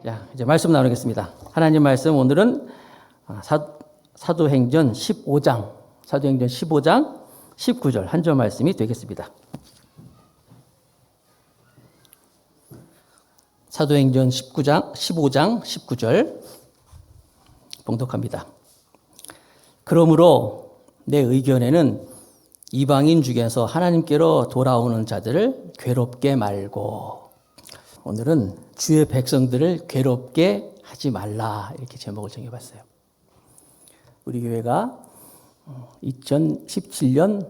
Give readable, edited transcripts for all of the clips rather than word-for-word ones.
자, 이제 말씀 나누겠습니다. 하나님 말씀 오늘은 사도행전 15장, 사도행전 15장 19절 한 절 말씀이 되겠습니다. 사도행전 15장 19절 봉독합니다. 그러므로 내 의견에는 이방인 중에서 하나님께로 돌아오는 자들을 괴롭게 말고, 오늘은 주의 백성들을 괴롭게 하지 말라, 이렇게 제목을 정해봤어요. 우리 교회가 2017년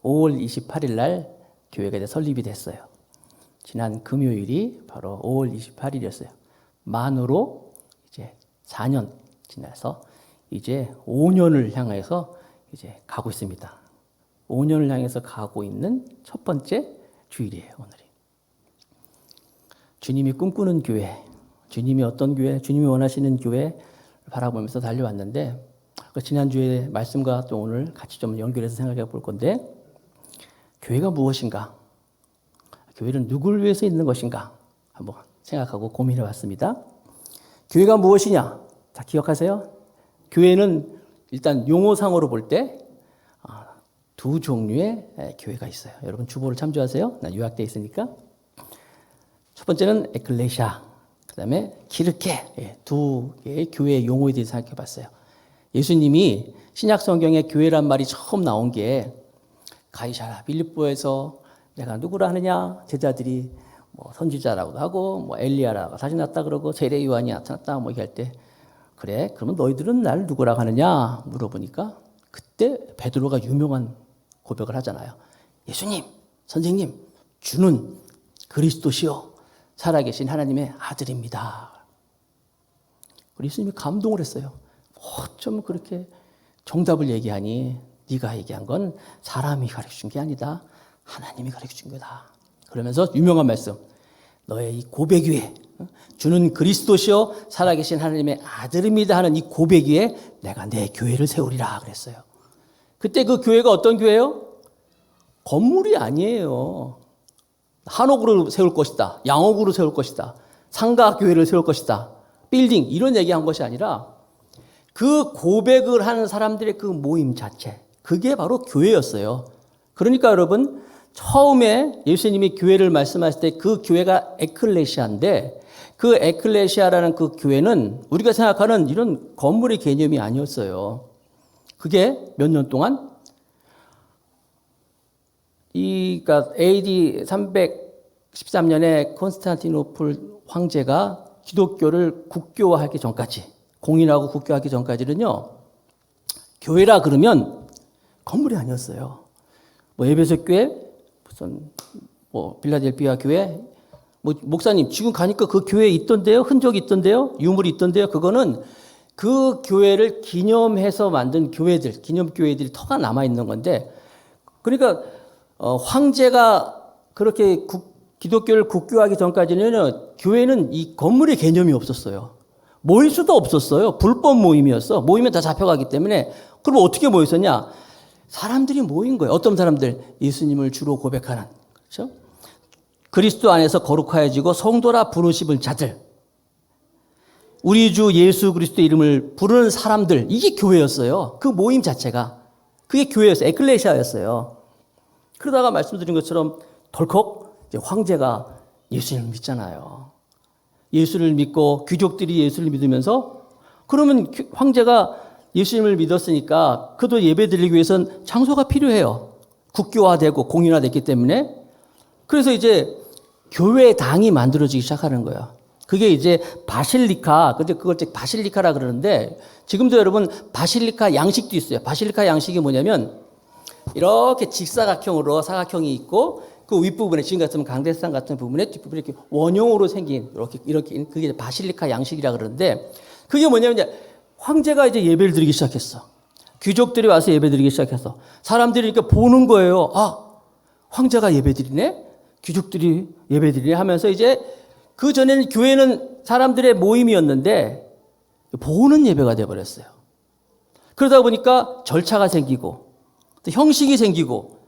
5월 28일 날 교회가 이제 설립이 됐어요. 지난 금요일이 바로 5월 28일이었어요. 만으로 이제 4년 지나서 이제 5년을 향해서 이제 가고 있습니다. 5년을 향해서 가고 있는 첫 번째 주일이에요, 오늘이. 주님이 꿈꾸는 교회, 주님이 어떤 교회, 주님이 원하시는 교회 바라보면서 달려왔는데, 지난주에 말씀과 또 오늘 같이 좀 연결해서 생각해 볼 건데, 교회가 무엇인가? 교회는 누구를 위해서 있는 것인가? 한번 생각하고 고민해 봤습니다. 교회가 무엇이냐? 자, 기억하세요? 교회는 일단 용어상으로 볼 때 두 종류의 교회가 있어요. 여러분 주보를 참조하세요. 나 요약되어 있으니까. 첫 번째는 에클레시아, 그 다음에 기르케, 두 개의 교회의 용어에 대해서 생각해 봤어요. 예수님이 신약 성경에 교회란 말이 처음 나온 게 가이사랴 빌립보에서 내가 누구라 하느냐, 제자들이 뭐 선지자라고도 하고 뭐 엘리야라고 다시 나왔다 그러고 세례 요한이 나타났다 뭐 얘기할 때, 그래 그러면 너희들은 날 누구라고 하느냐 물어보니까 그때 베드로가 유명한 고백을 하잖아요. 예수님, 선생님, 주는 그리스도시요 살아계신 하나님의 아들입니다. 예수님이 감동을 했어요. 어쩜 그렇게 정답을 얘기하니? 네가 얘기한 건 사람이 가르쳐준 게 아니다, 하나님이 가르쳐준 거다. 그러면서 유명한 말씀, 너의 이 고백 위에 주는 그리스도시요 살아계신 하나님의 아들입니다 하는 이 고백 위에 내가 내 교회를 세우리라 그랬어요. 그때 그 교회가 어떤 교회예요? 건물이 아니에요. 한옥으로 세울 것이다, 양옥으로 세울 것이다, 상가교회를 세울 것이다, 빌딩 이런 얘기한 것이 아니라 그 고백을 하는 사람들의 그 모임 자체, 그게 바로 교회였어요. 그러니까 여러분, 처음에 예수님이 교회를 말씀하실 때 그 교회가 에클레시아인데, 그 에클레시아라는 그 교회는 우리가 생각하는 이런 건물의 개념이 아니었어요. 그게 몇 년 동안 그러니까 AD 313년에 콘스탄티노플 황제가 기독교를 국교화하기 전까지, 공인하고 국교하기 전까지는요, 교회라 그러면 건물이 아니었어요. 뭐 에베소 교회, 무슨 뭐 빌라델피아 교회, 뭐 목사님 지금 가니까 그 교회에 있던데요, 흔적이 있던데요, 유물이 있던데요. 그거는 그 교회를 기념해서 만든 교회들, 기념교회들이 터가 남아 있는 건데, 그러니까 황제가 그렇게 기독교를 국교하기 전까지는 교회는 이 건물의 개념이 없었어요. 모일 수도 없었어요. 불법 모임이었어. 모이면 다 잡혀가기 때문에. 그럼 어떻게 모였었냐? 사람들이 모인 거예요. 어떤 사람들? 예수님을 주로 고백하는, 그렇죠? 그리스도 안에서 거룩하여지고 성도라 부르심을 자들, 우리 주 예수 그리스도 이름을 부르는 사람들, 이게 교회였어요. 그 모임 자체가 그게 교회였어요. 에클레시아였어요. 그러다가 말씀드린 것처럼 덜컥 이제 황제가 예수님을 믿잖아요. 예수를 믿고 귀족들이 예수를 믿으면서, 그러면 황제가 예수님을 믿었으니까 그도 예배드리기 위해서는 장소가 필요해요. 국교화되고 공인화됐기 때문에. 그래서 이제 교회당이 만들어지기 시작하는 거예요. 그게 이제 바실리카, 근데 그걸 바실리카라 그러는데, 지금도 여러분 바실리카 양식도 있어요. 바실리카 양식이 뭐냐면 이렇게 직사각형으로 사각형이 있고, 그 윗부분에 지금 같으면 강대상 같은 부분에 뒷부분에 이렇게 원형으로 생긴 이렇게 그게 바실리카 양식이라 그러는데, 그게 뭐냐면 이제 황제가 이제 예배를 드리기 시작했어. 귀족들이 와서 예배 드리기 시작했어. 사람들이 이렇게 보는 거예요. 아, 황제가 예배 드리네? 귀족들이 예배 드리네? 하면서 이제 그 전에는 교회는 사람들의 모임이었는데 보는 예배가 되어버렸어요. 그러다 보니까 절차가 생기고 또 형식이 생기고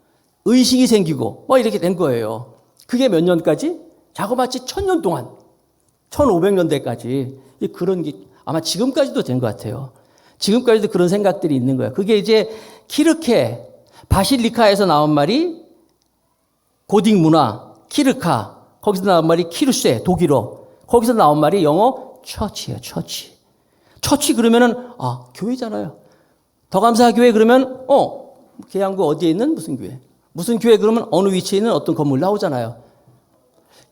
의식이 생기고 뭐 이렇게 된 거예요. 그게 몇 년까지? 자그마치 1000년 동안 1500년대까지 그런 게 아마 지금까지도 된 것 같아요. 지금까지도 그런 생각들이 있는 거예요. 그게 이제 키르케, 바실리카에서 나온 말이 고딕 문화, 키르카, 거기서 나온 말이 키르쉐, 독일어, 거기서 나온 말이 영어 처치예요, 처치. 처치 그러면은, 교회잖아요. 더 감사 교회 그러면, 계양구 어디에 있는 무슨 교회? 무슨 교회 그러면 어느 위치에 있는 어떤 건물 나오잖아요.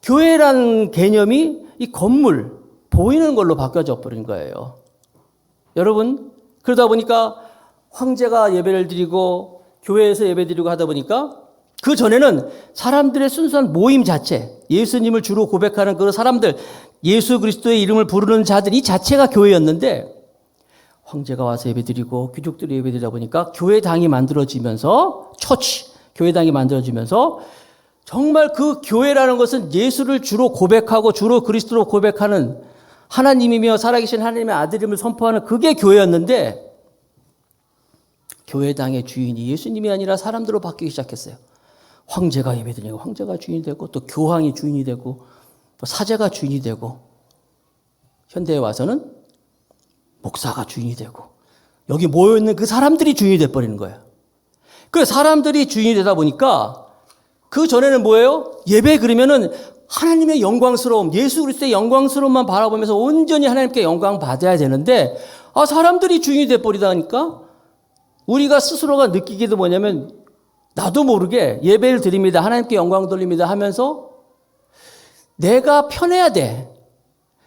교회라는 개념이 이 건물, 보이는 걸로 바뀌어져 버린 거예요. 여러분, 그러다 보니까 황제가 예배를 드리고 교회에서 예배 드리고 하다 보니까 그 전에는 사람들의 순수한 모임 자체, 예수님을 주로 고백하는 그 사람들, 예수 그리스도의 이름을 부르는 자들 이 자체가 교회였는데 황제가 와서 예배 드리고 귀족들이 예배 드리다 보니까 교회당이 만들어지면서 처치, 교회당이 만들어지면서 정말 그 교회라는 것은 예수를 주로 고백하고 주로 그리스도로 고백하는 하나님이며 살아계신 하나님의 아들임을 선포하는 그게 교회였는데 교회당의 주인이 예수님이 아니라 사람들로 바뀌기 시작했어요. 황제가 예배드리고 황제가 주인이 되고 또 교황이 주인이 되고 또 사제가 주인이 되고 현대에 와서는 목사가 주인이 되고 여기 모여있는 그 사람들이 주인이 돼버리는 거예요. 그 사람들이 주인이 되다 보니까 그 전에는 뭐예요? 예배 그러면은 하나님의 영광스러움, 예수 그리스도의 영광스러움만 바라보면서 온전히 하나님께 영광 받아야 되는데 사람들이 주인이 돼버리다니까 우리가 스스로가 느끼기도 뭐냐면 나도 모르게 예배를 드립니다. 하나님께 영광 돌립니다 하면서 내가 편해야 돼.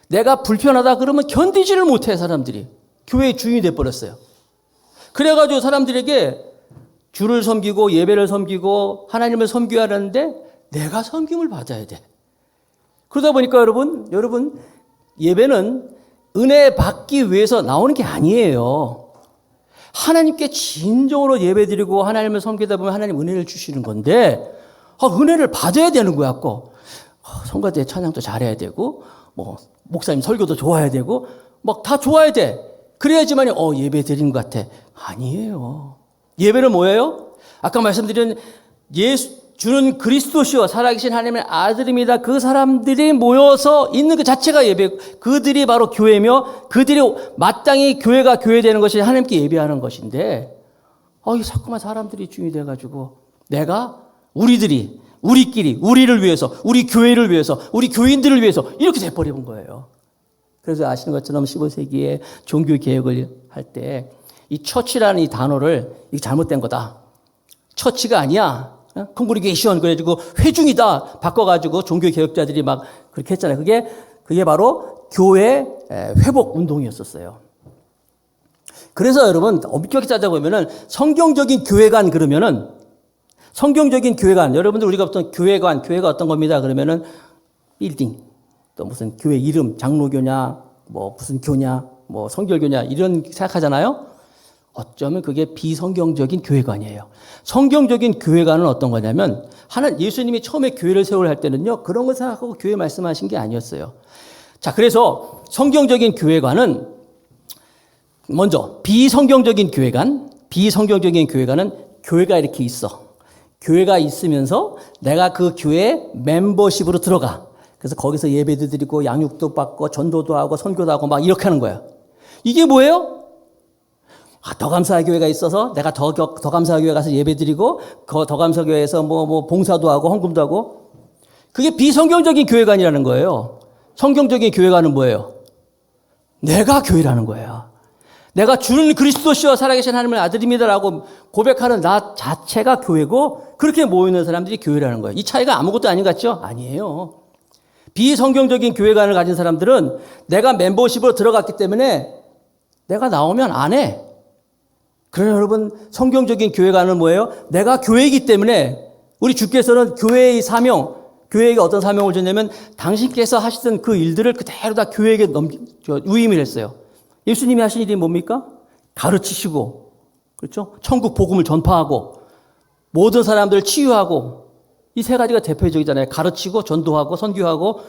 내가 불편하다 그러면 견디지를 못해 사람들이. 교회의 주인이 돼버렸어요. 그래가지고 사람들에게 주를 섬기고 예배를 섬기고 하나님을 섬겨야 하는데 내가 섬김을 받아야 돼. 그러다 보니까 여러분 예배는 은혜 받기 위해서 나오는 게 아니에요. 하나님께 진정으로 예배드리고 하나님을 섬기다 보면 하나님 은혜를 주시는 건데 은혜를 받아야 되는 거야. 성가대 찬양도 잘해야 되고 목사님 설교도 좋아야 되고 막 다 좋아야 돼. 그래야지만 예배 드린 것 같아. 아니에요. 예배는 뭐예요? 아까 말씀드린 주는 그리스도시요 살아계신 하나님의 아들입니다. 그 사람들이 모여서 있는 그 자체가 예배. 그들이 바로 교회며 그들이 마땅히 교회가 교회되는 것이 하나님께 예배하는 것인데 이 자꾸만 사람들이 주인이 돼가지고 우리끼리 우리를 위해서 우리 교회를 위해서 우리 교인들을 위해서 이렇게 돼버린 거예요. 그래서 아시는 것처럼 15세기에 종교개혁을 할 때 이 처치라는 이 단어를 이게 잘못된 거다. 처치가 아니야. 컨그리게이션 그래가지고 회중이다 바꿔가지고 종교개혁자들이 막 그렇게 했잖아요. 그게 바로 교회 회복 운동이었었어요. 그래서 여러분 엄격히 따져보면은 성경적인 교회관 그러면은 성경적인 교회관 여러분들 우리가 어떤 교회가 어떤 겁니다. 그러면은 빌딩 또 무슨 교회 이름 장로교냐 무슨 교냐 성결교냐 이런 생각하잖아요. 어쩌면 그게 비성경적인 교회관이에요. 성경적인 교회관은 어떤 거냐면 예수님이 처음에 교회를 세우려 할 때는요. 그런 거 생각하고 교회 말씀하신 게 아니었어요. 자, 그래서 성경적인 교회관은 먼저 비성경적인 교회관은 교회가 이렇게 있어. 교회가 있으면서 내가 그 교회 멤버십으로 들어가. 그래서 거기서 예배도 드리고 양육도 받고 전도도 하고 선교도 하고 막 이렇게 하는 거야. 이게 뭐예요? 더 감사 교회가 있어서 내가 더 감사 교회 가서 예배드리고 더 감사 교회에서 봉사도 하고 헌금도 하고 그게 비성경적인 교회관이라는 거예요. 성경적인 교회관은 뭐예요? 내가 교회라는 거예요. 내가 주는 그리스도시와 살아계신 하나님의 아들입니다라고 고백하는 나 자체가 교회고 그렇게 모이는 사람들이 교회라는 거예요. 이 차이가 아무것도 아닌 것 같죠? 아니에요. 비성경적인 교회관을 가진 사람들은 내가 멤버십으로 들어갔기 때문에 내가 나오면 안 해. 그러나 여러분 성경적인 교회관은 뭐예요? 내가 교회이기 때문에 우리 주께서는 교회의 사명, 교회에게 어떤 사명을 줬냐면 당신께서 하시던 그 일들을 그대로 다 교회에게 위임을 했어요. 예수님이 하신 일이 뭡니까? 가르치시고 그렇죠? 천국 복음을 전파하고 모든 사람들을 치유하고 이 세 가지가 대표적이잖아요. 가르치고 전도하고 선교하고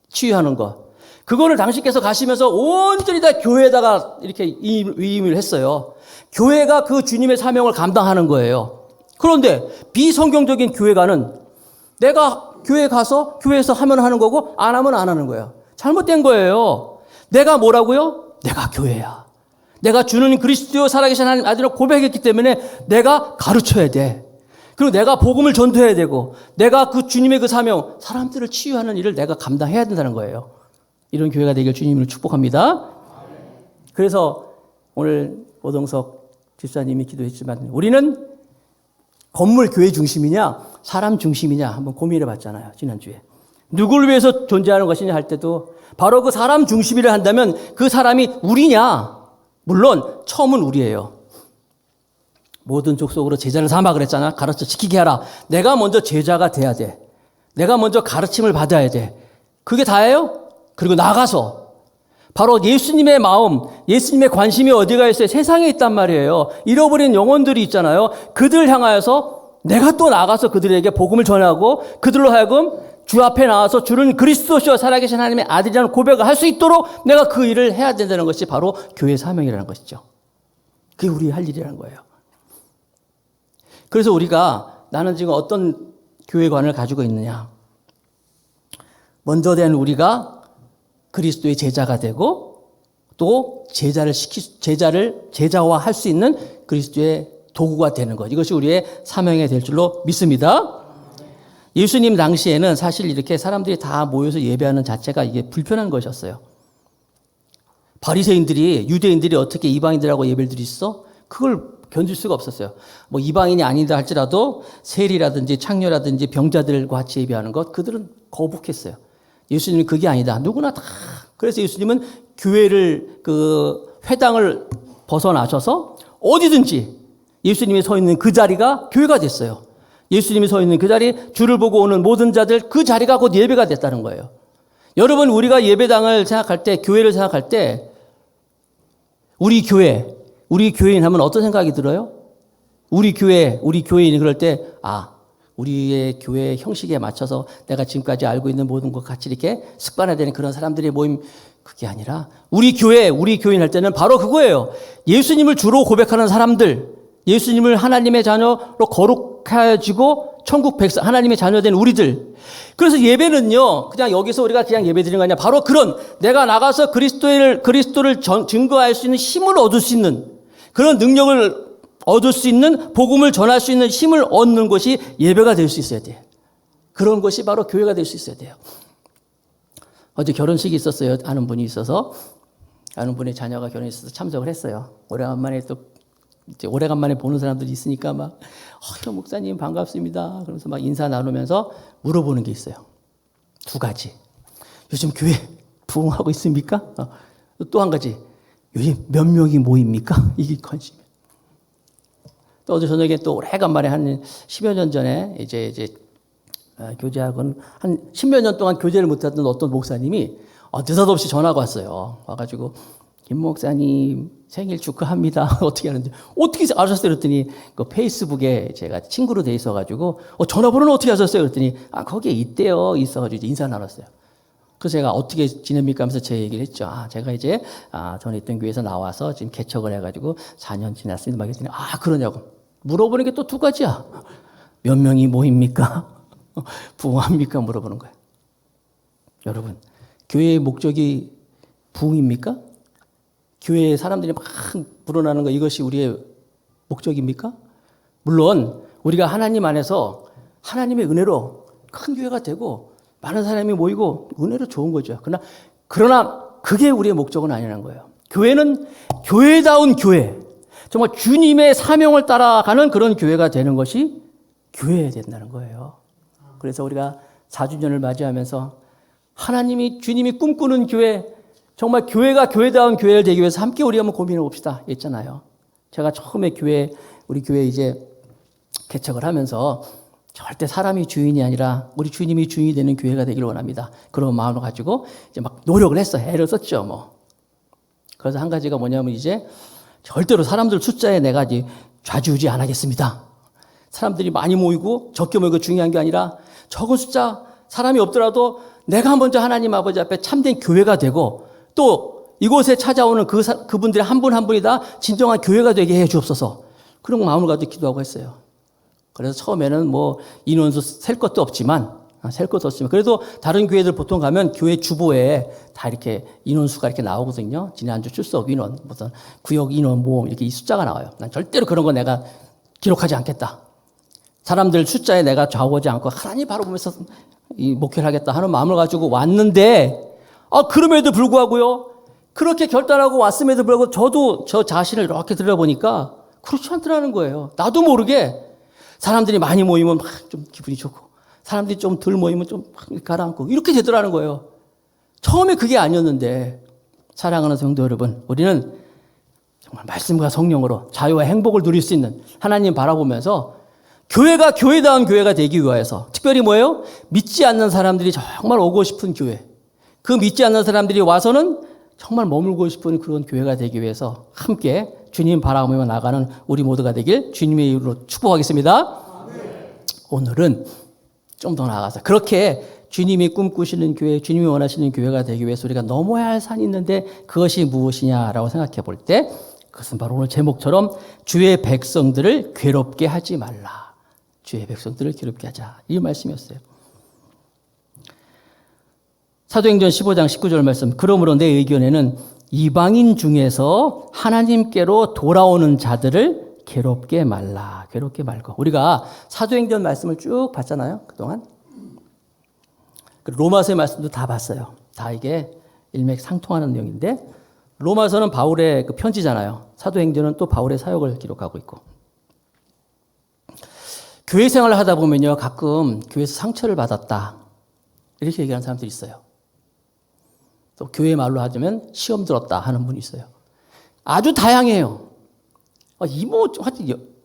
치유하는 거. 그거를 당신께서 가시면서 온전히 다 교회에다가 이렇게 위임을 했어요. 교회가 그 주님의 사명을 감당하는 거예요. 그런데 비성경적인 교회가는 내가 교회에 가서 교회에서 하면 하는 거고 안 하면 안 하는 거예요. 잘못된 거예요. 내가 뭐라고요? 내가 교회야. 내가 주는 그리스도 살아계신 하나님 아들을 고백했기 때문에 내가 가르쳐야 돼. 그리고 내가 복음을 전도해야 되고 내가 그 주님의 그 사명, 사람들을 치유하는 일을 내가 감당해야 된다는 거예요. 이런 교회가 되길 주님을 축복합니다. 그래서 오늘 오동석 집사님이 기도했지만 우리는 건물 교회 중심이냐 사람 중심이냐 한번 고민해 봤잖아요. 지난주에. 누구를 위해서 존재하는 것이냐 할 때도 바로 그 사람 중심이라 한다면 그 사람이 우리냐? 물론 처음은 우리예요. 모든 족속으로 제자를 삼아 그랬잖아. 가르쳐 지키게 하라. 내가 먼저 제자가 돼야 돼. 내가 먼저 가르침을 받아야 돼. 그게 다예요? 그리고 나가서 바로 예수님의 마음, 예수님의 관심이 어디가 있어요? 세상에 있단 말이에요. 잃어버린 영혼들이 있잖아요. 그들 향하여서 내가 또 나가서 그들에게 복음을 전하고 그들로 하여금 주 앞에 나와서 주는 그리스도시여 살아계신 하나님의 아들이라는 고백을 할 수 있도록 내가 그 일을 해야 된다는 것이 바로 교회 사명이라는 것이죠. 그게 우리 할 일이라는 거예요. 그래서 우리가 나는 지금 어떤 교회관을 가지고 있느냐. 먼저 된 우리가 그리스도의 제자가 되고 또 제자화할 수 있는 그리스도의 도구가 되는 것. 이것이 우리의 사명이 될 줄로 믿습니다. 예수님 당시에는 사실 이렇게 사람들이 다 모여서 예배하는 자체가 이게 불편한 것이었어요. 바리새인들이 유대인들이 어떻게 이방인들하고 예배를 드릴 수 있어? 그걸 견딜 수가 없었어요. 뭐 이방인이 아니다 할지라도 세리라든지 창녀라든지 병자들과 같이 예배하는 것 그들은 거북했어요. 예수님은 그게 아니다. 누구나 다. 그래서 예수님은 교회를 그 회당을 벗어나셔서 어디든지 예수님이 서 있는 그 자리가 교회가 됐어요. 예수님이 서 있는 그 자리, 주를 보고 오는 모든 자들 그 자리가 곧 예배가 됐다는 거예요. 여러분 우리가 예배당을 생각할 때, 교회를 생각할 때 우리 교회인 하면 어떤 생각이 들어요? 우리 교회인이 그럴 때 우리의 교회 형식에 맞춰서 내가 지금까지 알고 있는 모든 것 같이 이렇게 습관화되는 그런 사람들의 모임 그게 아니라 우리 교회인 할 때는 바로 그거예요. 예수님을 주로 고백하는 사람들, 예수님을 하나님의 자녀로 거룩해지고 천국 백성, 하나님의 자녀된 우리들. 그래서 예배는요, 그냥 여기서 우리가 그냥 예배 드리는 거 아니야. 바로 그런 내가 나가서 그리스도를 증거할 수 있는 힘을 얻을 수 있는 그런 능력을 얻을 수 있는 복음을 전할 수 있는 힘을 얻는 것이 예배가 될 수 있어야 돼요. 그런 것이 바로 교회가 될 수 있어야 돼요. 어제 결혼식이 있었어요. 아는 분이 있어서 아는 분의 자녀가 결혼했어서 참석을 했어요. 오래간만에 보는 사람들이 있으니까 막 목사님 반갑습니다. 그러면서 막 인사 나누면서 물어보는 게 있어요. 두 가지. 요즘 교회 부흥하고 있습니까? 또 한 가지. 요즘 몇 명이 모입니까? 이게 관심이에요. 또 어제 저녁에 또 오래간만에 한 10여 년 전에 이제 교제학은 한 10몇 년 동안 교제를 못했던 어떤 목사님이 느닷없이 전화가 왔어요. 와가지고 김 목사님 생일 축하합니다. 어떻게 하는지 어떻게 아셨어요? 그랬더니 그 페이스북에 제가 친구로 돼 있어가지고 전화번호는 어떻게 하셨어요? 그랬더니 거기에 있대요. 있어가지고 인사 나눴어요. 그래서 제가 어떻게 지냅니까 하면서 제 얘기를 했죠. 제가 이제 전에 있던 교회에서 나와서 지금 개척을 해가지고 4년 지났습니다. 막 했더니 그러냐고 물어보는 게 또 두 가지야. 몇 명이 모입니까? 부흥합니까? 물어보는 거예요. 여러분, 교회의 목적이 부흥입니까? 교회에 사람들이 막 불어나는 거 이것이 우리의 목적입니까? 물론 우리가 하나님 안에서 하나님의 은혜로 큰 교회가 되고 많은 사람이 모이고 은혜로 좋은 거죠. 그러나 그게 우리의 목적은 아니라는 거예요. 교회는 교회다운 교회, 정말 주님의 사명을 따라가는 그런 교회가 되는 것이 교회여야 된다는 거예요. 그래서 우리가 4주년을 맞이하면서 주님이 꿈꾸는 교회, 정말 교회가 교회다운 교회를 되기 위해서 함께 우리 한번 고민해 봅시다 했잖아요. 제가 처음에 우리 교회 이제 개척을 하면서 절대 사람이 주인이 아니라 우리 주님이 주인이 되는 교회가 되기를 원합니다. 그런 마음을 가지고 이제 막 노력을 했어요. 애를 썼죠, 뭐. 그래서 한 가지가 뭐냐면 이제 절대로 사람들 숫자에 내가 이제 좌지우지 안 하겠습니다. 사람들이 많이 모이고 적게 모이고 중요한 게 아니라 적은 숫자 사람이 없더라도 내가 먼저 하나님 아버지 앞에 참된 교회가 되고 또 이곳에 찾아오는 그분들의 한 분 한 분이 다 진정한 교회가 되게 해 주옵소서. 그런 마음을 가지고 기도하고 했어요. 그래서 처음에는 뭐 인원수 셀 것도 없지만 셀 것도 없으면. 그래도 다른 교회들 보통 가면 교회 주보에 다 이렇게 인원수가 이렇게 나오거든요. 지난주 출석 인원, 무슨 구역 인원 모음 이렇게 이 숫자가 나와요. 난 절대로 그런 거 내가 기록하지 않겠다. 사람들 숫자에 내가 좌우하지 않고 하나님 바로 보면서 이 목회를 하겠다 하는 마음을 가지고 왔는데, 그럼에도 불구하고요. 그렇게 결단하고 왔음에도 불구하고 저도 저 자신을 이렇게 들여다보니까 그렇지 않더라는 거예요. 나도 모르게 사람들이 많이 모이면 막 좀 기분이 좋고, 사람들이 좀 덜 모이면 좀 막 가라앉고, 이렇게 되더라는 거예요. 처음에 그게 아니었는데, 사랑하는 성도 여러분, 우리는 정말 말씀과 성령으로 자유와 행복을 누릴 수 있는 하나님 바라보면서 교회가 교회다운 교회가 되기 위하여서, 특별히 뭐예요? 믿지 않는 사람들이 정말 오고 싶은 교회, 그 믿지 않는 사람들이 와서는 정말 머물고 싶은 그런 교회가 되기 위해서 함께 주님 바라보며 나가는 우리 모두가 되길 주님의 이름으로 축복하겠습니다. 오늘은 좀 더 나아가서 그렇게 주님이 꿈꾸시는 교회, 주님이 원하시는 교회가 되기 위해서 우리가 넘어야 할 산이 있는데 그것이 무엇이냐라고 생각해 볼 때, 그것은 바로 오늘 제목처럼 주의 백성들을 괴롭게 하지 말라. 주의 백성들을 괴롭게 하자. 이 말씀이었어요. 사도행전 15장 19절 말씀. 그러므로 내 의견에는 이방인 중에서 하나님께로 돌아오는 자들을 괴롭게 말라. 괴롭게 말고. 우리가 사도행전 말씀을 쭉 봤잖아요. 그동안. 로마서의 말씀도 다 봤어요. 다 이게 일맥상통하는 내용인데, 로마서는 바울의 그 편지잖아요. 사도행전은 또 바울의 사역을 기록하고 있고. 교회 생활을 하다 보면요, 가끔 교회에서 상처를 받았다, 이렇게 얘기하는 사람들이 있어요. 또 교회 말로 하자면 시험 들었다 하는 분이 있어요. 아주 다양해요.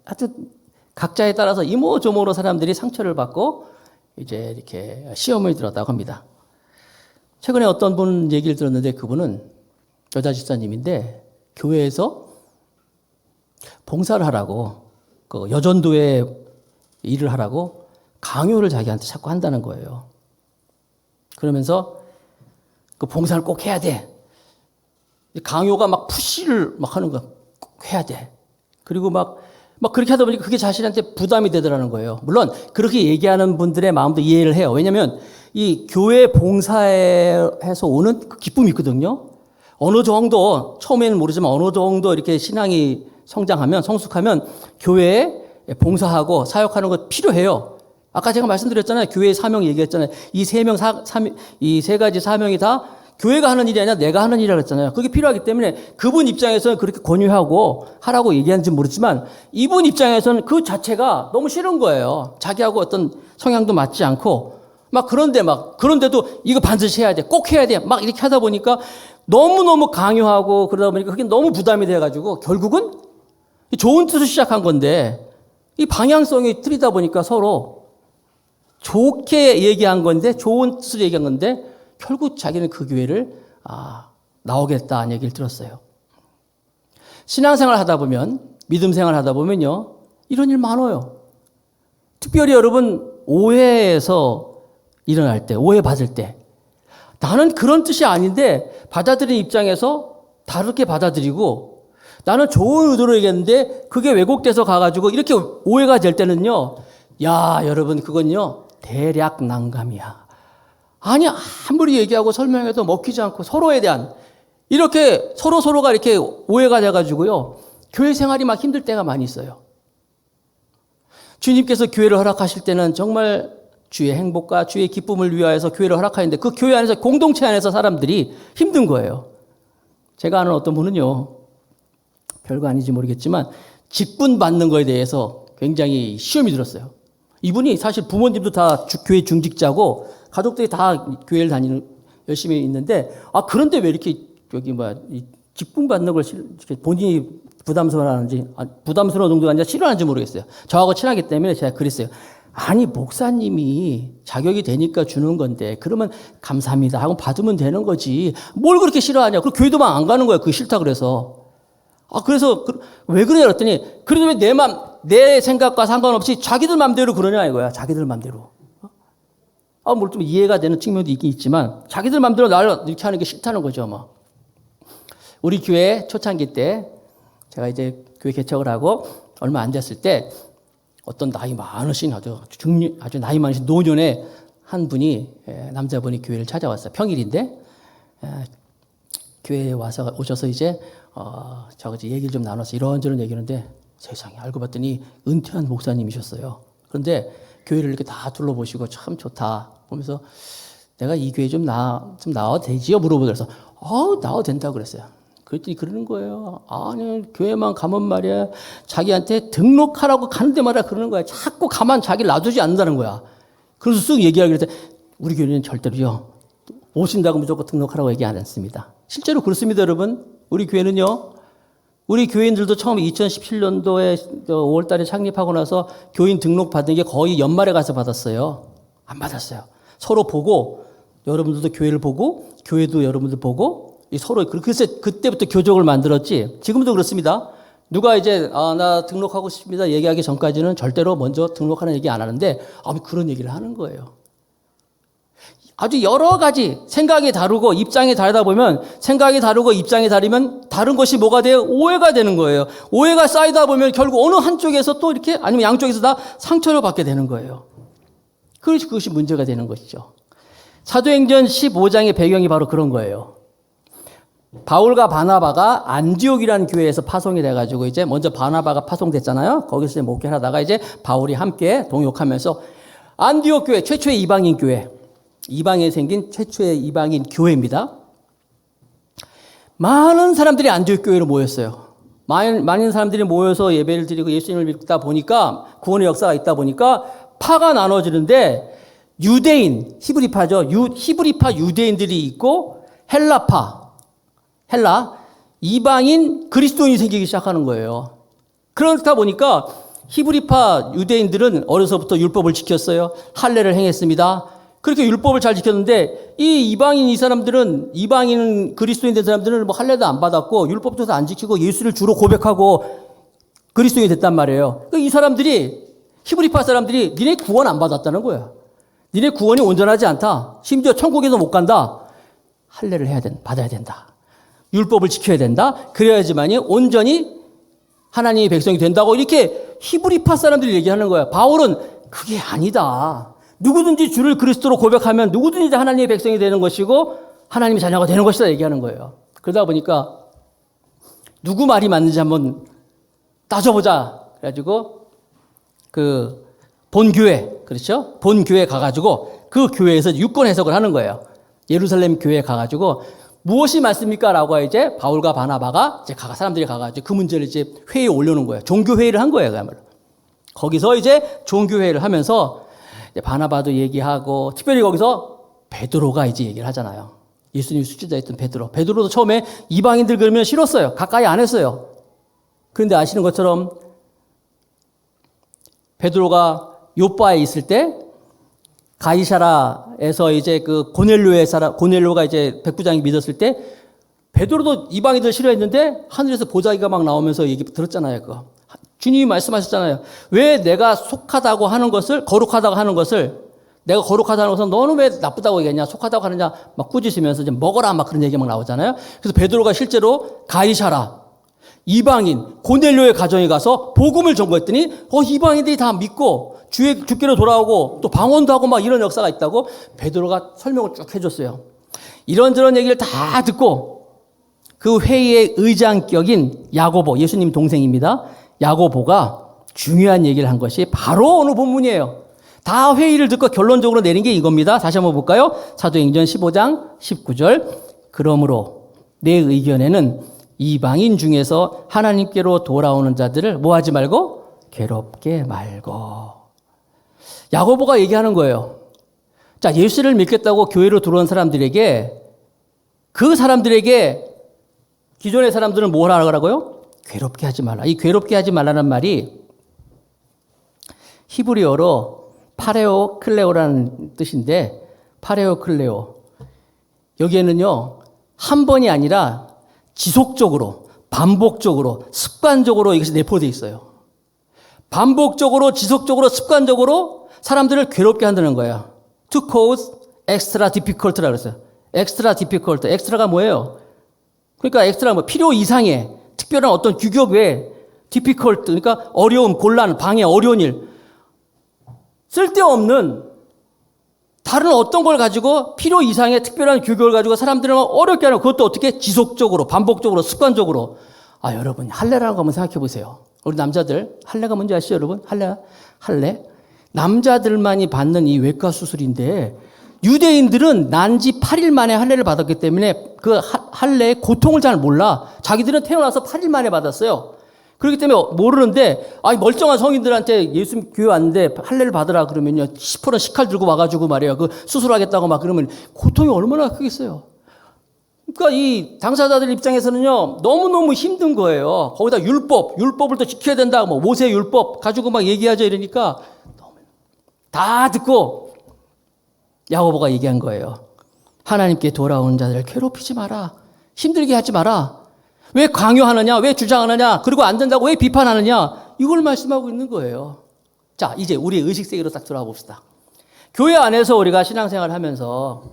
하여튼 각자에 따라서 이모저모로 사람들이 상처를 받고 이제 이렇게 시험을 들었다고 합니다. 최근에 어떤 분 얘기를 들었는데, 그분은 여자 집사님인데 교회에서 봉사를 하라고, 그 여전도에 일을 하라고 강요를 자기한테 자꾸 한다는 거예요. 그러면서 그 봉사를 꼭 해야 돼. 강요가 막 푸시를 막 하는 거야. 꼭 해야 돼. 그리고 막 그렇게 하다 보니까 그게 자신한테 부담이 되더라는 거예요. 물론 그렇게 얘기하는 분들의 마음도 이해를 해요. 왜냐하면 이 교회 봉사에서 오는 그 기쁨이 있거든요. 어느 정도, 처음에는 모르지만 어느 정도 이렇게 신앙이 성장하면, 성숙하면 교회에 봉사하고 사역하는 거 필요해요. 아까 제가 말씀드렸잖아요. 교회의 사명 얘기했잖아요. 이 세 가지 사명이 다 교회가 하는 일이 아니라 내가 하는 일이라고 했잖아요. 그게 필요하기 때문에 그분 입장에서는 그렇게 권유하고 하라고 얘기하는지 모르지만, 이분 입장에서는 그 자체가 너무 싫은 거예요. 자기하고 어떤 성향도 맞지 않고, 그런데도 이거 반드시 해야 돼, 꼭 해야 돼, 막 이렇게 하다 보니까 너무너무 강요하고 그러다 보니까 그게 너무 부담이 돼가지고 결국은 좋은 뜻을 시작한 건데, 이 방향성이 틀리다 보니까 서로 좋게 얘기한 건데, 좋은 뜻을 얘기한 건데, 결국 자기는 그 교회를 나오겠다는 얘기를 들었어요. 신앙생활 하다 보면, 믿음 생활 하다 보면요, 이런 일 많아요. 특별히 여러분, 오해에서 일어날 때, 오해받을 때, 나는 그런 뜻이 아닌데 받아들인 입장에서 다르게 받아들이고, 나는 좋은 의도로 얘기했는데 그게 왜곡돼서 가가지고 이렇게 오해가 될 때는요, 야, 여러분, 그건요, 대략 난감이야. 아니, 아무리 얘기하고 설명해도 먹히지 않고 서로에 대한 이렇게 서로가 이렇게 오해가 돼가지고요, 교회 생활이 막 힘들 때가 많이 있어요. 주님께서 교회를 허락하실 때는 정말 주의 행복과 주의 기쁨을 위하여서 교회를 허락하는데, 그 교회 안에서, 공동체 안에서 사람들이 힘든 거예요. 제가 아는 어떤 분은요, 별거 아닌지 모르겠지만 직분 받는 거에 대해서 굉장히 시험이 들었어요. 이분이 사실 부모님도 다 교회 중직자고 가족들이 다 교회를 열심히 있는데, 그런데 왜 이렇게 이 직분 받는 걸 본인이 부담스러워하는지, 부담스러운 정도가 아니라 싫어하는지 모르겠어요. 저하고 친하기 때문에 제가 그랬어요. 아니, 목사님이 자격이 되니까 주는 건데 그러면 감사합니다 하고 받으면 되는 거지, 뭘 그렇게 싫어하냐. 그리고 교회도 막 안 가는 거예요. 그거 싫다 그래서. 그래서 왜 그러냐 그랬더니, 그래도 왜 내 생각과 상관없이 자기들 맘대로 그러냐 이거야. 자기들 맘대로. 뭘 좀 이해가 되는 측면도 있긴 있지만 자기들 맘대로 나를 이렇게 하는 게 싫다는 거죠. 우리 교회 초창기 때 제가 이제 교회 개척을 하고 얼마 안 됐을 때 어떤 나이 많으신 아주 나이 많으신 노년의 한 분이 남자분이 교회를 찾아왔어요. 평일인데 교회에 오셔서 이제 얘기를 좀 나눠서 이런저런 얘기하는데 세상에 알고 봤더니 은퇴한 목사님이셨어요. 그런데 교회를 이렇게 다 둘러보시고 참 좋다 보면서 내가 이 교회 좀 나와도 되지요? 물어보더라서 나와도 된다고 그랬어요. 그랬더니 그러는 거예요. 아니 교회만 가면 말이야 자기한테 등록하라고 가는 데마다 그러는 거야. 자꾸 가만 자기를 놔두지 않는다는 거야. 그래서 쓱 얘기하기로 했더니 우리 교회는 절대로요. 오신다고 무조건 등록하라고 얘기 안 했습니다. 실제로 그렇습니다, 여러분. 우리 교회는요. 우리 교인들도 처음 2017년도에 5월 달에 창립하고 나서 교인 등록 받은 게 거의 연말에 가서 받았어요. 안 받았어요. 서로 보고 여러분들도 교회를 보고 교회도 여러분들 보고 서로 그래서 그때부터 교족을 만들었지. 지금도 그렇습니다. 누가 이제 나 등록하고 싶습니다 얘기하기 전까지는 절대로 먼저 등록하는 얘기 안 하는데 그런 얘기를 하는 거예요. 아주 여러 가지 생각이 다르고 입장이 다르다 보면 생각이 다르고 입장이 다르면 다른 것이 뭐가 돼요? 오해가 되는 거예요. 오해가 쌓이다 보면 결국 어느 한쪽에서 또 이렇게 아니면 양쪽에서 다 상처를 받게 되는 거예요. 그것이 문제가 되는 것이죠. 사도행전 15장의 배경이 바로 그런 거예요. 바울과 바나바가 안디옥이라는 교회에서 파송이 돼가지고 이제 먼저 바나바가 파송됐잖아요. 거기서 이제 목회를 하다가 이제 바울이 함께 동역하면서 안디옥 교회 최초의 이방인 교회. 이방에 생긴 최초의 이방인 교회입니다. 많은 사람들이 안디옥 교회로 모였어요. 많은 사람들이 모여서 예배를 드리고 예수님을 믿다 보니까 구원의 역사가 있다 보니까 파가 나눠지는데 유대인, 히브리파죠. 히브리파 유대인들이 있고 헬라, 이방인 그리스도인이 생기기 시작하는 거예요. 그렇다 보니까 히브리파 유대인들은 어려서부터 율법을 지켰어요. 할례를 행했습니다. 그렇게 율법을 잘 지켰는데 이 이방인 그리스도인 된 사람들은 할례도 안 받았고 율법도 안 지키고 예수를 주로 고백하고 그리스도인이 됐단 말이에요. 그러니까 이 사람들이 히브리파 사람들이 니네 구원 안 받았다는 거야. 니네 구원이 온전하지 않다. 심지어 천국에도 못 간다. 할례를 받아야 된다. 율법을 지켜야 된다. 그래야지만이 온전히 하나님의 백성이 된다고 이렇게 히브리파 사람들이 얘기하는 거야. 바울은 그게 아니다. 누구든지 주를 그리스도로 고백하면 누구든지 하나님의 백성이 되는 것이고 하나님의 자녀가 되는 것이다 얘기하는 거예요. 그러다 보니까 누구 말이 맞는지 한번 따져보자. 그래가지고 본교회, 그렇죠? 본교회 가가지고 그 교회에서 유권 해석을 하는 거예요. 예루살렘 교회에 가가지고 무엇이 맞습니까? 라고 이제 바울과 바나바가 이제 사람들이 가가지고 그 문제를 이제 회의에 올려놓은 거예요. 종교회의를 한 거예요. 그야말로. 거기서 이제 종교회의를 하면서 바나바도 얘기하고 특별히 거기서 베드로가 이제 얘기를 하잖아요. 예수님 수제자였던 베드로. 베드로도 처음에 이방인들 그러면 싫었어요. 가까이 안 했어요. 그런데 아시는 것처럼 베드로가 요빠에 있을 때 가이사라에서 이제 고넬료가 이제 백부장이 믿었을 때 베드로도 이방인들 싫어했는데 하늘에서 보자기가 막 나오면서 얘기 들었잖아요. 그거. 주님이 말씀하셨잖아요. 왜 내가 거룩하다고 하는 것을 내가 거룩하다는 것은 너는 왜 나쁘다고 얘기하냐, 속하다고 하느냐 막 꾸짖으면서 이제 먹어라 막 그런 얘기 막 나오잖아요. 그래서 베드로가 실제로 가이사라 이방인 고넬료의 가정에 가서 복음을 전거했더니 이방인들이 다 믿고 주께로 돌아오고 또 방언도 하고 막 이런 역사가 있다고 베드로가 설명을 쭉 해줬어요. 이런저런 얘기를 다 듣고 그 회의의 의장격인 야고보, 예수님 동생입니다. 야고보가 중요한 얘기를 한 것이 바로 어느 본문이에요. 다 회의를 듣고 결론적으로 내린 게 이겁니다. 다시 한번 볼까요? 사도행전 15장 19절. 그러므로 내 의견에는 이방인 중에서 하나님께로 돌아오는 자들을 뭐하지 말고 괴롭게 말고. 야고보가 얘기하는 거예요. 자, 예수를 믿겠다고 교회로 들어온 사람들에게 기존의 사람들은 뭘 하라고요? 괴롭게 하지 말라. 이 괴롭게 하지 말라는 말이 히브리어로 파레오 클레오라는 뜻인데 파레오 클레오. 여기에는요. 한 번이 아니라 지속적으로 반복적으로 습관적으로 이것이 내포되어 있어요. 반복적으로 지속적으로 습관적으로 사람들을 괴롭게 한다는 거예요. To cause extra difficult라고 그랬어요. extra difficult. extra가 뭐예요? 그러니까 extra가 필요 이상의 특별한 어떤 규격 외에 difficult, 그러니까 어려움, 곤란, 방해, 어려운 일. 쓸데없는 다른 어떤 걸 가지고 필요 이상의 특별한 규격을 가지고 사람들을 어렵게 하는 그것도 어떻게 지속적으로 반복적으로 습관적으로. 여러분 할례라는 거 한번 생각해 보세요. 우리 남자들 할례가 뭔지 아시죠 여러분? 할례 남자들만이 받는 이 외과 수술인데 유대인들은 난 지 8일 만에 할례를 받았기 때문에 그 할례의 고통을 잘 몰라. 자기들은 태어나서 8일 만에 받았어요. 그렇기 때문에 모르는데 멀쩡한 성인들한테 예수 교회 왔는데 할례를 받으라 그러면요 10% 식칼 들고 와가지고 말이야 그 수술하겠다고 막 그러면 고통이 얼마나 크겠어요. 그러니까 이 당사자들 입장에서는요 너무너무 힘든 거예요. 거기다 율법을 또 지켜야 된다 뭐 모세 율법 가지고 막 얘기하죠. 이러니까 다 듣고 야고보가 얘기한 거예요. 하나님께 돌아오는 자들을 괴롭히지 마라. 힘들게 하지 마라. 왜 강요하느냐? 왜 주장하느냐? 그리고 안 된다고 왜 비판하느냐? 이걸 말씀하고 있는 거예요. 자, 이제 우리의 의식세계로 딱 들어가 봅시다. 교회 안에서 우리가 신앙생활을 하면서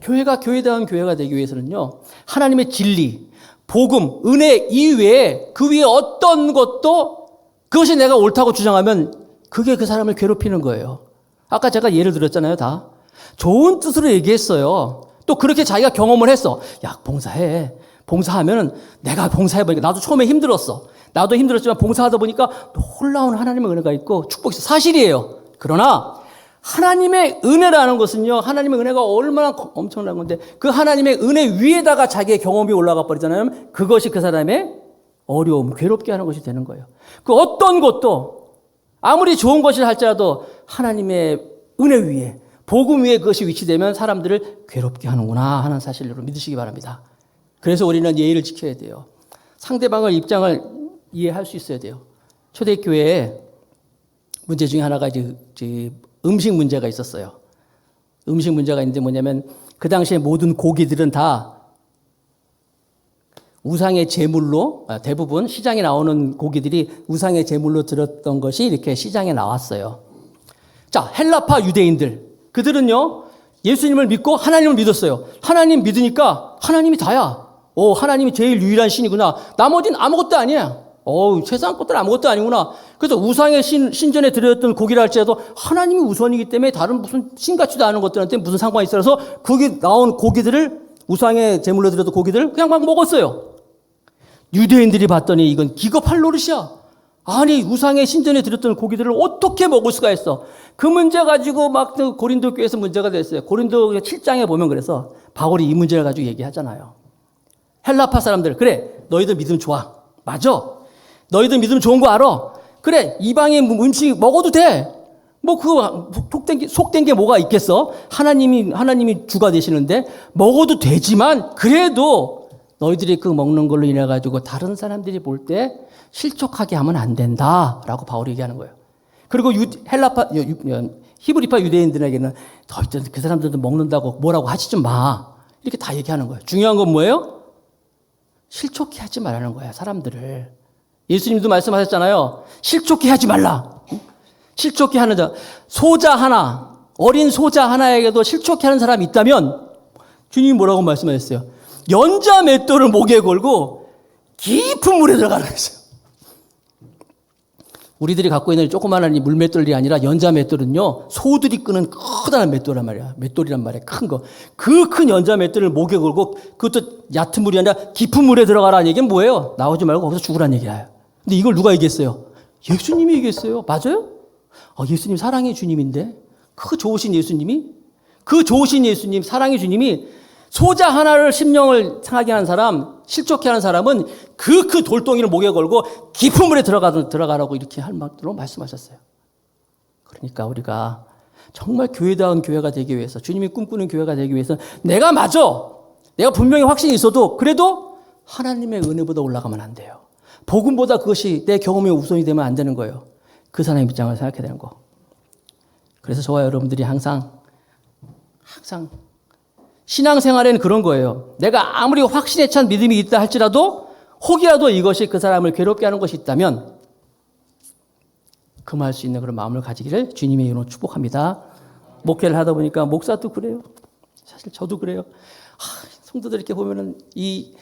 교회가 교회다운 교회가 되기 위해서는요. 하나님의 진리, 복음, 은혜 이외에 그 위에 어떤 것도 그것이 내가 옳다고 주장하면 그게 그 사람을 괴롭히는 거예요. 아까 제가 예를 들었잖아요. 다. 좋은 뜻으로 얘기했어요. 또 그렇게 자기가 경험을 했어. 야, 봉사해. 봉사하면은 내가 봉사해보니까 나도 처음에 힘들었어. 나도 힘들었지만 봉사하다 보니까 놀라운 하나님의 은혜가 있고 축복이 있어. 사실이에요. 그러나 하나님의 은혜라는 것은요. 하나님의 은혜가 얼마나 엄청난 건데 그 하나님의 은혜 위에다가 자기의 경험이 올라가 버리잖아요. 그것이 그 사람의 어려움, 괴롭게 하는 것이 되는 거예요. 그 어떤 것도 아무리 좋은 것이라 할지라도 하나님의 은혜 위에 복음 위에 그것이 위치되면 사람들을 괴롭게 하는구나 하는 사실로 믿으시기 바랍니다. 그래서 우리는 예의를 지켜야 돼요. 상대방의 입장을 이해할 수 있어야 돼요. 초대교회에 문제 중에 하나가 이제 음식 문제가 있었어요. 음식 문제가 있는데 뭐냐면 그 당시에 모든 고기들은 다 우상의 제물로 대부분 시장에 나오는 고기들이 우상의 제물로 들었던 것이 이렇게 시장에 나왔어요. 자, 헬라파 유대인들 그들은요 예수님을 믿고 하나님을 믿었어요. 하나님 믿으니까 하나님이 다야. 하나님이 제일 유일한 신이구나. 나머지는 아무것도 아니야. 세상 것들은 아무것도 아니구나. 그래서 우상의 신전에 드렸던 고기를 할지라도 하나님이 우선이기 때문에 다른 무슨 신같지도 않은 것들한테 무슨 상관이 있어서 거기 나온 고기들을 우상의 제물로 드렸던 고기들을 그냥 막 먹었어요. 유대인들이 봤더니 이건 기겁할 노릇이야. 아니 우상의 신전에 드렸던 고기들을 어떻게 먹을 수가 있어. 그 문제 가지고 막 고린도 교회에서 문제가 됐어요. 고린도 7장에 보면 그래서 바울이 이 문제를 가지고 얘기하잖아요. 헬라파 사람들 그래 너희들 믿음 좋아. 맞아. 너희들 믿음 좋은 거 알아. 그래 이방인 음식 먹어도 돼. 뭐 그거 속된 게 뭐가 있겠어. 하나님이 주가 되시는데 먹어도 되지만 그래도 너희들이 그 먹는 걸로 인해 가지고 다른 사람들이 볼 때 실족하게 하면 안 된다라고 바울이 얘기하는 거예요. 그리고 히브리파 유대인들에게는 너희들 그 사람들도 먹는다고 뭐라고 하지 좀 마. 이렇게 다 얘기하는 거예요. 중요한 건 뭐예요? 실족해 하지 말라는 거야, 사람들을. 예수님도 말씀하셨잖아요. 실족해 하지 말라. 실족해 하는 자. 소자 하나, 어린 소자 하나에게도 실족해 하는 사람이 있다면 주님이 뭐라고 말씀하셨어요? 연자 맷돌을 목에 걸고 깊은 물에 들어가라고 했어요. 우리들이 갖고 있는 조그마한 이 물맷돌이 아니라 연자 맷돌은요, 소들이 끄는 커다란 맷돌이란 말이야. 맷돌이란 말이야. 큰 거. 그 큰 연자 맷돌을 목에 걸고 그것도 얕은 물이 아니라 깊은 물에 들어가라는 얘기는 뭐예요? 나오지 말고 거기서 죽으라는 얘기야. 근데 이걸 누가 얘기했어요? 예수님이 얘기했어요. 맞아요? 예수님 사랑의 주님인데? 그 좋으신 예수님이? 그 좋으신 예수님, 사랑의 주님이 소자 하나를 심령을 상하게 하는 사람, 실족해 하는 사람은 그 돌덩이를 목에 걸고 깊은 물에 들어가라고 이렇게 할 만으로 말씀하셨어요. 그러니까 우리가 정말 교회다운 교회가 되기 위해서, 주님이 꿈꾸는 교회가 되기 위해서 내가 분명히 확신이 있어도 그래도 하나님의 은혜보다 올라가면 안 돼요. 복음보다 그것이 내 경험의 우선이 되면 안 되는 거예요. 그 사람의 입장을 생각해야 되는 거. 그래서 저와 여러분들이 항상 신앙생활에는 그런 거예요. 내가 아무리 확신에 찬 믿음이 있다 할지라도 혹이라도 이것이 그 사람을 괴롭게 하는 것이 있다면 금할 수 있는 그런 마음을 가지기를 주님의 이름으로 축복합니다. 목회를 하다 보니까 목사도 그래요. 사실 저도 그래요. 성도들 이렇게 보면은 이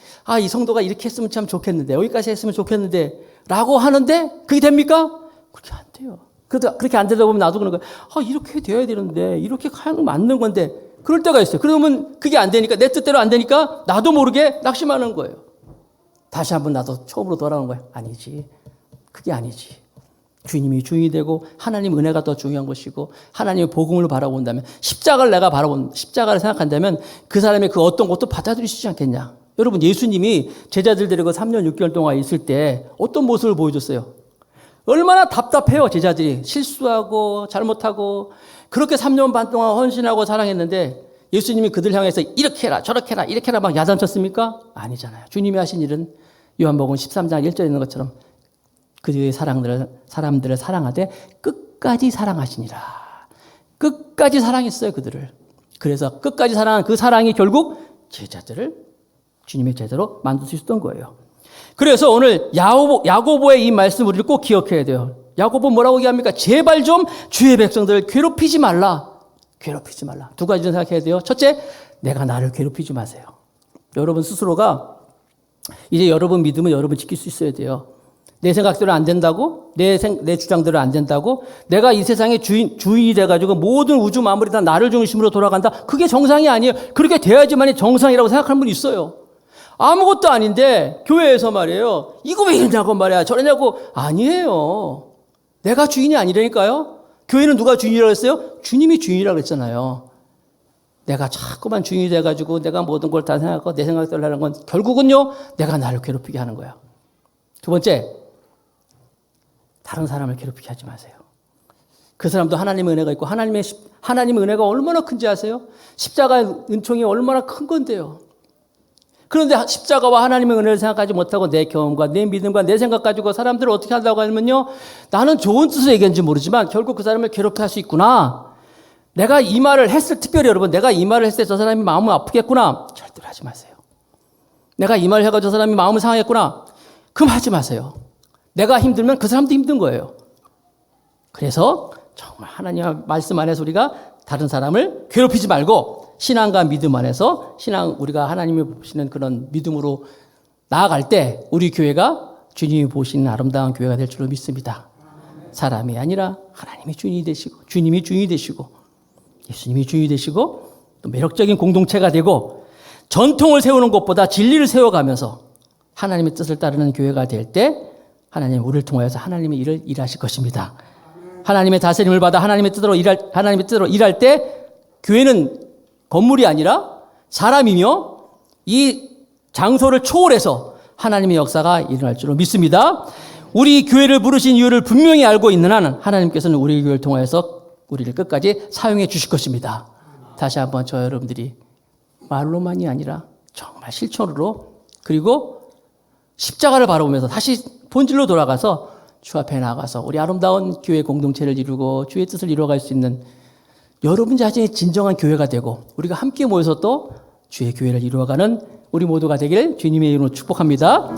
성도가 이렇게 했으면 참 좋겠는데 여기까지 했으면 좋겠는데 라고 하는데 그게 됩니까? 그렇게 안 돼요. 그렇게 안 되다 보면 나도 그런 거야. 이렇게 돼야 되는데, 이렇게 하는 거 맞는 건데, 그럴 때가 있어요. 그러면 그게 안 되니까, 내 뜻대로 안 되니까, 나도 모르게 낙심하는 거예요. 다시 한번 나도 처음으로 돌아오는 거예요. 아니지. 그게 아니지. 주님이 주인이 되고, 하나님 은혜가 더 중요한 것이고, 하나님의 복음을 바라본다면, 십자가를 생각한다면, 그 사람의 그 어떤 것도 받아들일 수 있지 않겠냐. 여러분, 예수님이 제자들 데리고 3년 6개월 동안 있을 때 어떤 모습을 보여줬어요? 얼마나 답답해요, 제자들이. 실수하고, 잘못하고, 그렇게 3년 반 동안 헌신하고 사랑했는데, 예수님이 그들 향해서 이렇게 해라, 저렇게 해라, 이렇게 해라 막 야단쳤습니까? 아니잖아요. 주님이 하신 일은 요한복음 13장 1절에 있는 것처럼 그들의 사람들을 사랑하되 끝까지 사랑하시니라. 끝까지 사랑했어요, 그들을. 그래서 끝까지 사랑한 그 사랑이 결국 주님의 제자로 만들 수 있었던 거예요. 그래서 오늘 야고보의 이 말씀 우리를 꼭 기억해야 돼요. 야고보 뭐라고 얘기합니까? 제발 좀 주의 백성들을 괴롭히지 말라. 괴롭히지 말라. 두 가지 좀 생각해야 돼요. 첫째, 내가 나를 괴롭히지 마세요. 여러분 스스로가 이제 여러분 믿음은 여러분 지킬 수 있어야 돼요. 내 생각대로 안 된다고? 내 주장대로 안 된다고? 내가 이 세상의 주인이 돼가지고 모든 우주 만물이 다 나를 중심으로 돌아간다? 그게 정상이 아니에요. 그렇게 돼야지만이 정상이라고 생각하는 분이 있어요. 아무것도 아닌데 교회에서 말이에요. 이거 왜 이러냐고 말이야. 저러냐고. 아니에요. 내가 주인이 아니라니까요. 교회는 누가 주인이라고 했어요? 주님이 주인이라고 했잖아요. 내가 자꾸만 주인이 돼가지고 내가 모든 걸 다 생각하고 내 생각대로 하는 건 결국은요. 내가 나를 괴롭히게 하는 거야. 두 번째, 다른 사람을 괴롭히게 하지 마세요. 그 사람도 하나님의 은혜가 있고 하나님의 은혜가 얼마나 큰지 아세요? 십자가의 은총이 얼마나 큰 건데요. 그런데 십자가와 하나님의 은혜를 생각하지 못하고 내 경험과 내 믿음과 내 생각 가지고 사람들을 어떻게 한다고 하면요. 나는 좋은 뜻으로 얘기했는지 모르지만 결국 그 사람을 괴롭게 할 수 있구나. 내가 이 말을 특별히 여러분, 내가 이 말을 했을 때 저 사람이 마음은 아프겠구나. 절대로 하지 마세요. 내가 이 말을 해가지고 저 사람이 마음을 상하겠구나. 그럼 하지 마세요. 내가 힘들면 그 사람도 힘든 거예요. 그래서 정말 하나님의 말씀 안에서 우리가 다른 사람을 괴롭히지 말고 신앙과 믿음 안에서 우리가 하나님이 보시는 그런 믿음으로 나아갈 때 우리 교회가 주님이 보시는 아름다운 교회가 될 줄로 믿습니다. 사람이 아니라 하나님이 주인이 되시고 주님이 주인이 되시고 예수님이 주인이 되시고 또 매력적인 공동체가 되고 전통을 세우는 것보다 진리를 세워가면서 하나님의 뜻을 따르는 교회가 될 때 하나님 우리를 통하여서 하나님의 일을 일하실 것입니다. 하나님의 다스림을 받아 하나님의 뜻으로 일할 때 교회는 건물이 아니라 사람이며 이 장소를 초월해서 하나님의 역사가 일어날 줄로 믿습니다. 우리 교회를 부르신 이유를 분명히 알고 있는 한은 하나님께서는 우리 교회를 통하여서 우리를 끝까지 사용해 주실 것입니다. 다시 한번 저 여러분들이 말로만이 아니라 정말 실천으로 그리고 십자가를 바라보면서 다시 본질로 돌아가서 주 앞에 나가서 우리 아름다운 교회 공동체를 이루고 주의 뜻을 이루어갈 수 있는 여러분 자신이 진정한 교회가 되고 우리가 함께 모여서 또 주의 교회를 이루어가는 우리 모두가 되길 주님의 이름으로 축복합니다.